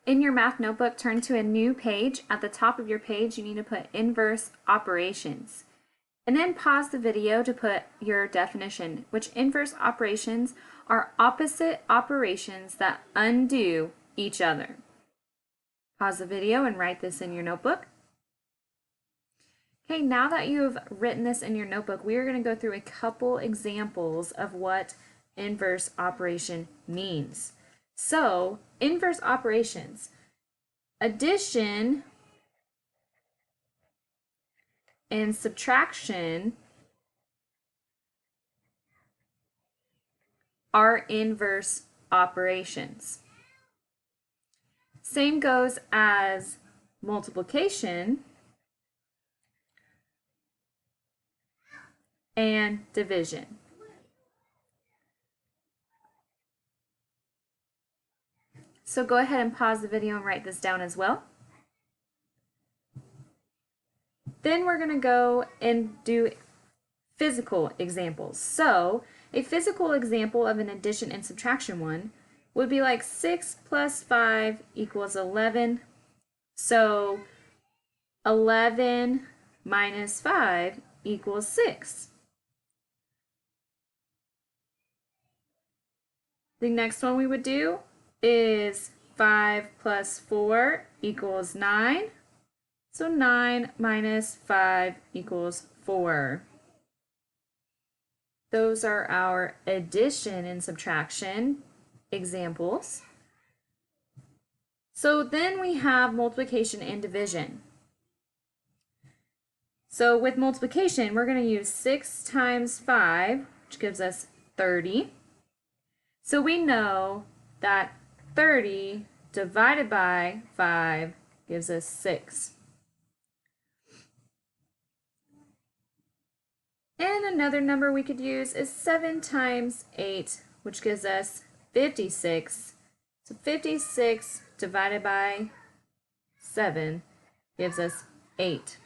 In your math notebook, turn to a new page. At the top of your page, you need to put inverse operations. And then pause the video to put your definition, which inverse operations are opposite operations that undo each other. Pause the video and write this in your notebook. Okay, now that you've written this in your notebook, we are going to go through a couple examples of what inverse operation means. So, inverse operations. Addition and subtraction are inverse operations. Same goes as multiplication and division. So go ahead and pause the video and write this down as well. Then we're going to go and do physical examples. So a physical example of an addition and subtraction one would be like 6 plus 5 equals 11. So 11 minus 5 equals 6. The next one we would do is 5 plus 4 equals 9. So 9 minus 5 equals 4. Those are our addition and subtraction examples. So then we have multiplication and division. So with multiplication, we're going to use 6 times 5, which gives us 30. So we know that 30 divided by 5 gives us 6. And another number we could use is 7 times 8, which gives us 56. So 56 divided by 7 gives us 8.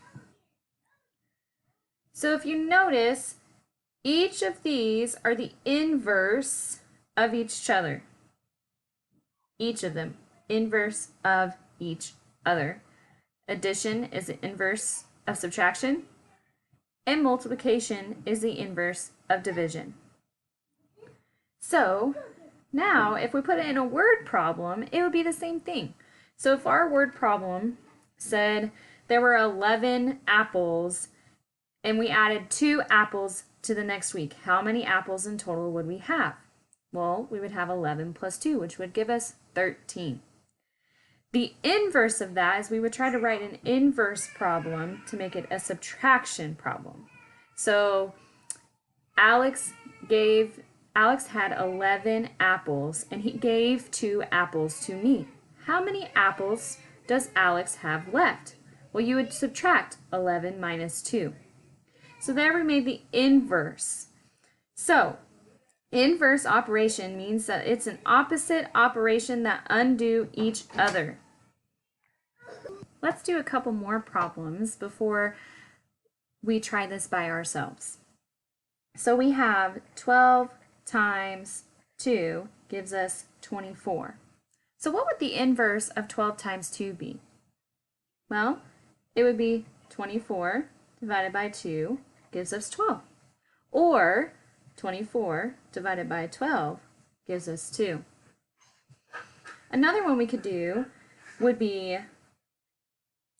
So if you notice, each of these are the inverse of each other. Each of them, inverse of each other. Addition is the inverse of subtraction, and multiplication is the inverse of division. So now if we put it in a word problem, it would be the same thing. So if our word problem said there were 11 apples and we added 2 apples to the next week, how many apples in total would we have? Well, we would have 11 plus 2, which would give us 13. The inverse of that is we would try to write an inverse problem to make it a subtraction problem. So Alex had 11 apples and he gave 2 apples to me. How many apples does Alex have left? Well, you would subtract 11 minus 2. So there we made the inverse. So inverse operation means that it's an opposite operation that undo each other. Let's do a couple more problems before we try this by ourselves. So we have 12 times 2 gives us 24. So what would the inverse of 12 times 2 be? Well, it would be 24 divided by 2 gives us 12. Or 24 divided by 12 gives us 2. Another one we could do would be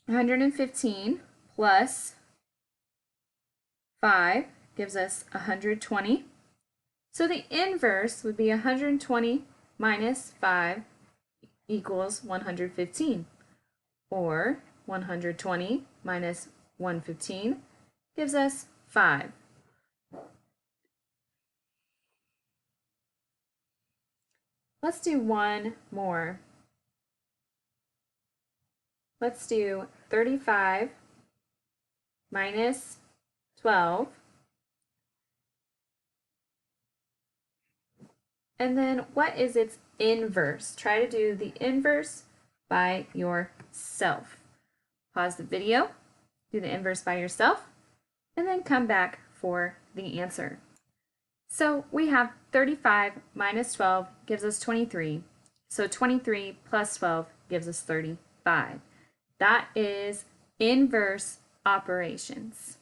115 plus 5 gives us 120. So the inverse would be 120 minus 5 equals 115. Or 120 minus 115 gives us 5. Let's do one more. Let's do 35 minus 12. And then what is its inverse? Try to do the inverse by yourself. Pause the video, do the inverse by yourself, and then come back for the answer. So we have 35 minus 12 gives us 23. So 23 plus 12 gives us 35. That is inverse operations.